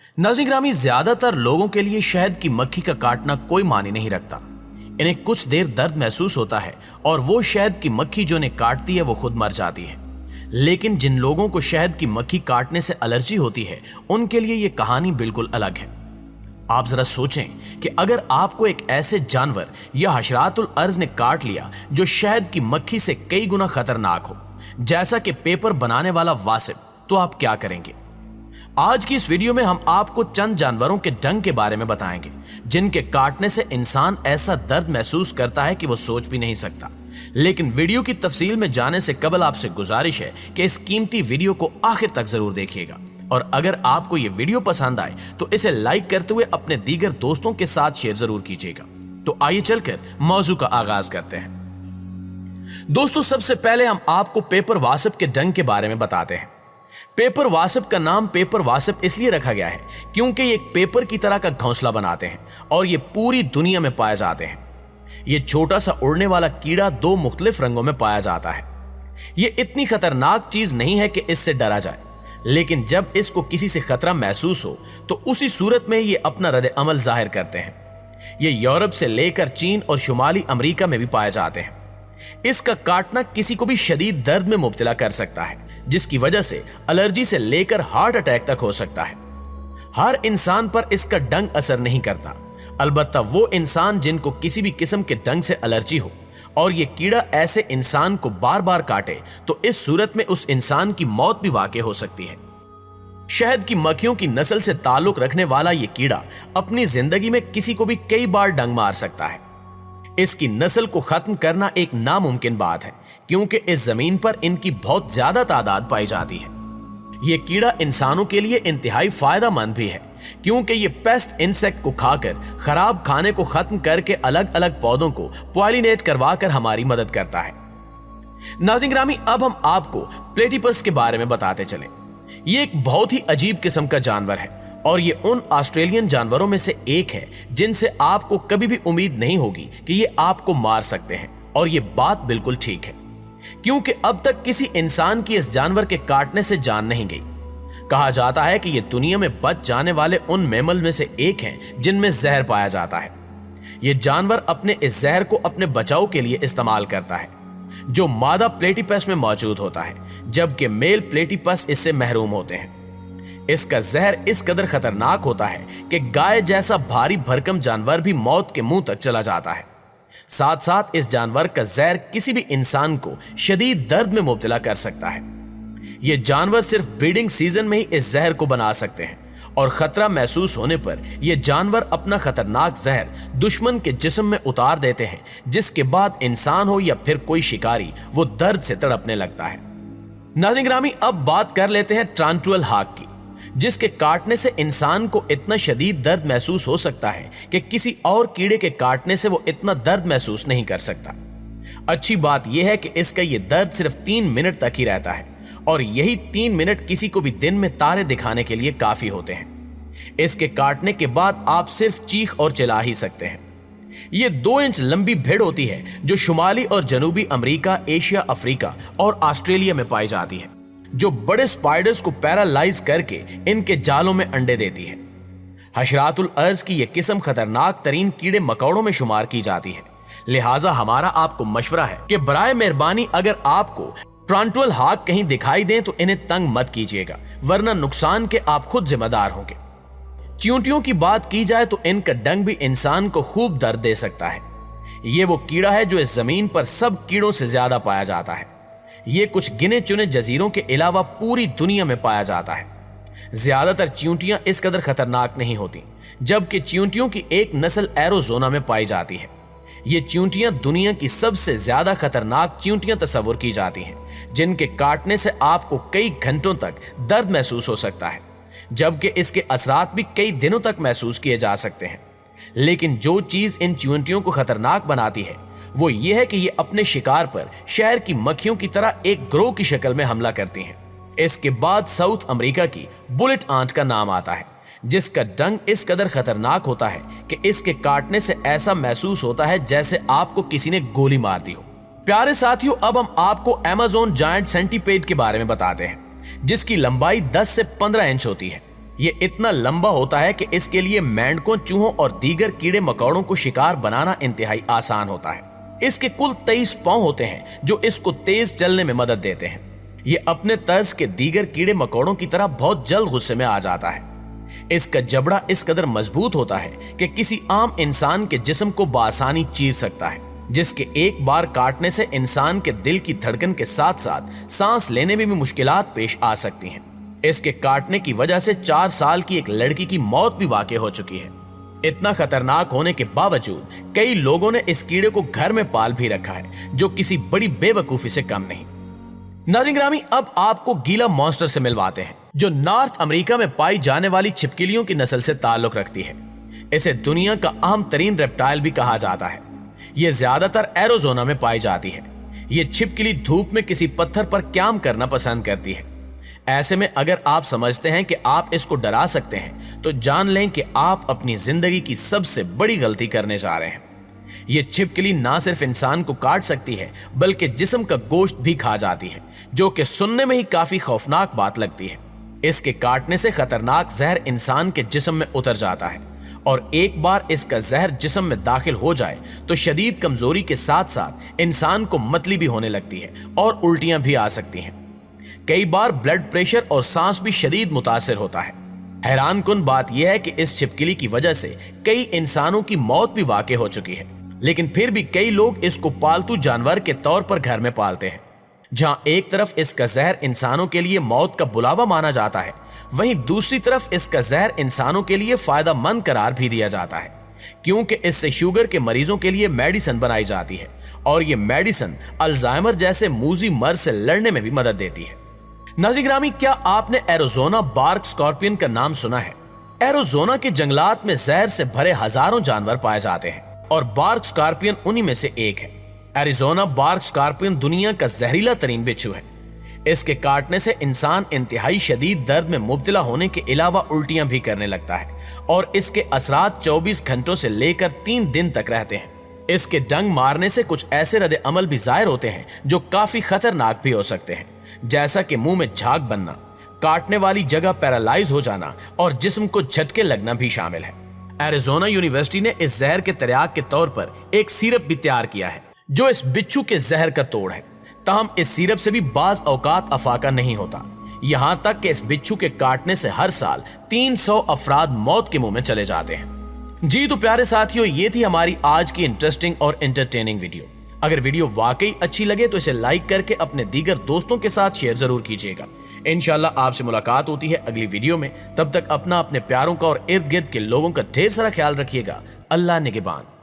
नाज़रीन ग्रामी, ज्यादातर लोगों के लिए शहद की मक्खी का काटना कोई मायने नहीं रखता। इन्हें कुछ देर दर्द महसूस होता है और वो शहद की मक्खी जो इन्हें काटती है वो खुद मर जाती है। लेकिन जिन लोगों को शहद की मक्खी काटने से एलर्जी होती है, उनके लिए ये कहानी बिल्कुल अलग है। आप जरा सोचें कि अगर आपको एक ऐसे जानवर या हशरातुल अर्ज ने काट लिया जो शहद की मक्खी से कई गुना खतरनाक हो, जैसा कि पेपर बनाने वाला वासिब, तो आप क्या करेंगे? आज की इस वीडियो में हम आपको चंद जानवरों के डंग के बारे में बताएंगे जिनके काटने से इंसान ऐसा दर्द महसूस करता है कि वो सोच भी नहीं सकता। लेकिन वीडियो की तफसील में जाने से कबल आपसे गुजारिश है कि इस कीमती वीडियो को आखिर तक जरूर देखिएगा, और अगर आपको ये वीडियो पसंद आए तो इसे लाइक करते हुए अपने दीगर दोस्तों के साथ शेयर जरूर कीजिएगा। तो आइए चलकर मौजू का आगाज करते हैं। दोस्तों, सबसे पहले हम आपको पेपर वासिब के डंग के बारे में बताते हैं। पेपर वासिब का नाम पेपर वासिब इसलिए रखा गया है क्योंकि ये एक पेपर की तरह का घोंसला बनाते हैं और ये पूरी दुनिया में पाए जाते हैं। ये छोटा सा उड़ने वाला कीड़ा दो मुख्तलिफ रंगों में पाया जाता है। ये इतनी खतरनाक चीज नहीं है कि इससे डरा जाए, लेकिन जब इसको किसी से खतरा महसूस हो तो उसी सूरत में ये अपना रद्द अमल जाहिर करते हैं। ये यूरोप से लेकर चीन और शुमाली अमेरिका में भी पाए जाते हैं। इसका काटना किसी को भी शदीद दर्द में मुब्तला कर सकता है, जिसकी वजह से एलर्जी से लेकर हार्ट अटैक तक हो सकता है। हर इंसान पर इसका डंग असर नहीं करता, अलबत्ता वो इंसान जिनको किसी भी किस्म के डंग से एलर्जी हो और ये कीड़ा ऐसे इंसान को बार बार काटे तो इस सूरत में उस इंसान की मौत भी वाक़ई हो सकती है। शहद की मक्खियों की नस्ल से ताल्लुक रखने वाला ये कीड़ा अपनी जिंदगी में किसी को भी कई बार डंग मार सकता है। इसकी नस्ल को खत्म करना एक नामुमकिन बात है क्योंकि इस जमीन पर इनकी बहुत ज्यादा तादाद पाई जाती है। यह कीड़ा इंसानों के लिए इंतहाई फायदेमंद भी है क्योंकि ये पेस्ट इंसेक्ट को खाकर खराब खाने को खत्म करके अलग अलग पौधों को पॉलिनेट करवाकर हमारी मदद करता है। नाज़रीन ग्रामी, अब हम आपको प्लेटिपस के बारे में बताते चलें। ये एक बहुत ही अजीब किस्म का जानवर है और ये उन ऑस्ट्रेलियन जानवरों में से एक है जिनसे आपको कभी भी उम्मीद नहीं होगी कि ये आपको मार सकते हैं, और ये बात बिल्कुल ठीक है क्योंकि अब तक किसी इंसान की इस जानवर के काटने से जान नहीं गई। कहा जाता है कि ये दुनिया में बच जाने वाले उन मैमल में से एक हैं जिनमें जहर पाया जाता है। ये जानवर अपने इस जहर को अपने बचाव के लिए इस्तेमाल करता है, जो मादा प्लेटिपस में मौजूद होता है, जबकि मेल प्लेटिपस इससे महरूम होते हैं। इसका जहर इस कदर खतरनाक होता है कि गाय जैसा भारी भरकम जानवर भी मौत के मुंह तक चला जाता है। साथ साथ इस जानवर का जहर किसी भी इंसान को शदीद दर्द में मुब्तला कर सकता है। ये जानवर सिर्फ ब्रीडिंग सीजन में ही इस जहर को बना सकते हैं और खतरा महसूस होने पर यह जानवर अपना खतरनाक जहर दुश्मन के जिस्म में उतार देते हैं, जिसके बाद इंसान हो या फिर कोई शिकारी, वो दर्द से तड़पने लगता है। नाज़रीन ग्रामी, अब बात कर लेते हैं टारंटुला हाक की, जिसके काटने से इंसान को इतना शदीद दर्द महसूस हो सकता है कि किसी और कीड़े के काटने से वो इतना दर्द महसूस नहीं कर सकता। अच्छी बात यह है कि इसका ये दर्द सिर्फ 3 मिनट तक ही रहता है और यही 3 मिनट किसी को भी दिन में तारे दिखाने के लिए काफी होते हैं। इसके काटने के बाद आप सिर्फ चीख और चिल्ला ही सकते हैं। ये 2 इंच लंबी भेड़ होती है जो शुमाली और जनूबी अमेरिका, एशिया, अफ्रीका और ऑस्ट्रेलिया में पाई जाती है, जो बड़े स्पाइडर्स को पैरालाइज करके इनके जालों में अंडे देती है। हशरातुल अर्ज की यह किस्म खतरनाक तरीन कीड़े मकोड़ों में शुमार की जाती है। लिहाजा हमारा आपको मशवरा है कि बराए मेहरबानी अगर आपको टारंटुला हाक कहीं दिखाई दें तो इन्हें तंग मत कीजिएगा, वरना नुकसान के आप खुद जिम्मेदार होंगे। चींटियों की बात की जाए तो इनका डंग भी इंसान को खूब दर्द दे सकता है। ये वो कीड़ा है जो इस जमीन पर सब कीड़ों से ज्यादा पाया जाता है। ये कुछ गिने चुने जजीरों के अलावा पूरी दुनिया में पाया जाता है। ज्यादातर चींटियां इस कदर खतरनाक नहीं होती, जबकि चींटियों की एक नस्ल एरोजोना में पाई जाती है। ये चींटियां दुनिया की सबसे ज्यादा खतरनाक चींटियां तस्वुर की जाती हैं, जिनके काटने से आपको कई घंटों तक दर्द महसूस हो सकता है, जबकि इसके असरात भी कई दिनों तक महसूस किए जा सकते हैं। लेकिन जो चीज इन चींटियों को खतरनाक बनाती है वो ये है कि ये अपने शिकार पर शहर की मक्खियों की तरह एक ग्रोह की शक्ल में हमला करती हैं। इसके बाद साउथ अमेरिका की बुलेट आंट का नाम आता है, जिसका डंग इस कदर खतरनाक होता है कि इसके काटने से ऐसा महसूस होता है जैसे आपको किसी ने गोली मार दी हो। प्यारे साथियों, अब हम आपको अमेज़न जायंट सेंटीपेड के बारे में बताते हैं, जिसकी लंबाई 10 से 15 इंच होती है। ये इतना लंबा होता है कि इसके लिए मेंढकों, चूहों और दीगर कीड़े मकोड़ों को शिकार बनाना इंतहाई आसान होता है। इसके कुल 23 पांव होते हैं जो इसको तेज चलने में मदद देते हैं। ये अपने तर्ज के दीगर कीड़े मकोड़ों की तरह बहुत जल्द गुस्से में आ जाता है। इसका जबड़ा इस कदर मजबूत होता है कि किसी आम इंसान के जिस्म को बआसानी चीर सकता है, जिसके एक बार काटने से इंसान के दिल की धड़कन के साथ साथ सांस लेने में भी मुश्किलात पेश आ सकती हैं। इसके काटने की वजह से 4 साल की एक लड़की की मौत भी वाक़ई हो चुकी है। इतना खतरनाक होने के बावजूद कई लोगों ने इस कीड़े को घर में पाल भी रखा है, जो किसी बड़ी बेवकूफी से कम नहीं। नाज़रीन ग्रामी, अब आपको गीला मॉन्स्टर से मिलवाते हैं, जो नॉर्थ अमेरिका में पाई जाने वाली छिपकलियों की नस्ल से ताल्लुक रखती है। इसे दुनिया का अहम तरीन रेप्टाइल भी कहा जाता है। यह ज्यादातर एरिज़ोना में पाई जाती है। यह छिपकली धूप में किसी पत्थर पर क्याम करना पसंद करती है। ऐसे में अगर आप समझते हैं कि आप इसको डरा सकते हैं, तो जान लें कि आप अपनी जिंदगी की सबसे बड़ी गलती करने जा रहे हैं। ये छिपकली ना सिर्फ इंसान को काट सकती है, बल्कि जिस्म का गोश्त भी खा जाती है, जो कि सुनने में ही काफी खौफनाक बात लगती है। इसके काटने से खतरनाक जहर इंसान के जिस्म में उतर जाता है, और एक बार इसका जहर जिस्म में दाखिल हो जाए तो शदीद कमजोरी के साथ साथ इंसान को मतली भी होने लगती है और उल्टियां भी आ सकती हैं। कई बार ब्लड प्रेशर और सांस भी शदीद मुतासिर होता है। हैरान कुन बात यह है कि इस छिपकली की वजह से कई इंसानों की मौत भी वाक़ई हो चुकी है, लेकिन फिर भी कई लोग इसको पालतू जानवर के तौर पर घर में पालते हैं। जहां एक तरफ इसका जहर इंसानों के लिए मौत का बुलावा माना जाता है, वहीं दूसरी तरफ इसका जहर इंसानों के लिए फायदा मंद करार भी दिया जाता है, क्योंकि इससे शुगर के मरीजों के लिए मेडिसिन बनाई जाती है, और ये मेडिसिन अल्जाइमर जैसे मूजी मर्ज से लड़ने में भी मदद देती है। नाज़रीन ग्रामी, क्या आपने एरिज़ोना बार्क स्कॉर्पियन का नाम सुना है? एरिज़ोना के जंगलात में जहर से भरे हजारों जानवर पाए जाते हैं, और बार्क स्कॉर्पियन उन्हीं में से एक है। एरिज़ोना बार्क स्कॉर्पियन दुनिया का जहरीला तरीन बिच्छू है। इसके काटने से इंसान इंतहाई शदीद दर्द में मुब्तला होने के अलावा उल्टियां भी करने लगता है, और इसके असरात 24 घंटों से लेकर 3 दिन तक रहते हैं। इसके डंग मारने से कुछ ऐसे रद्द अमल भी जाहिर होते हैं जो काफी खतरनाक भी हो सकते हैं, जैसा कि मुंह में झाग बनना, काटने वाली जगह पैरालाइज हो जाना और जिस्म को झटके लगना भी शामिल है। एरिज़ोना यूनिवर्सिटी ने इस जहर के तरियाक के तौर पर एक सिरप भी तैयार किया है, जो इस बिच्छू के जहर का तोड़ है। ताहम इस सिरप से भी बाज औकात अफाका नहीं होता, यहां तक कि इस बिच्छू के काटने से हर साल 300 अफराद मौत के मुंह में चले जाते हैं। जी तो प्यारे साथियों, ये थी हमारी आज की इंटरेस्टिंग और एंटरटेनिंग वीडियो। अगर वीडियो वाकई अच्छी लगे तो इसे लाइक करके अपने दीगर दोस्तों के साथ शेयर जरूर कीजिएगा। इंशाल्लाह आपसे मुलाकात होती है अगली वीडियो में। तब तक अपना, अपने प्यारों का और इर्द गिर्द के लोगों का ढेर सारा ख्याल रखिएगा। अल्लाह निगहबान।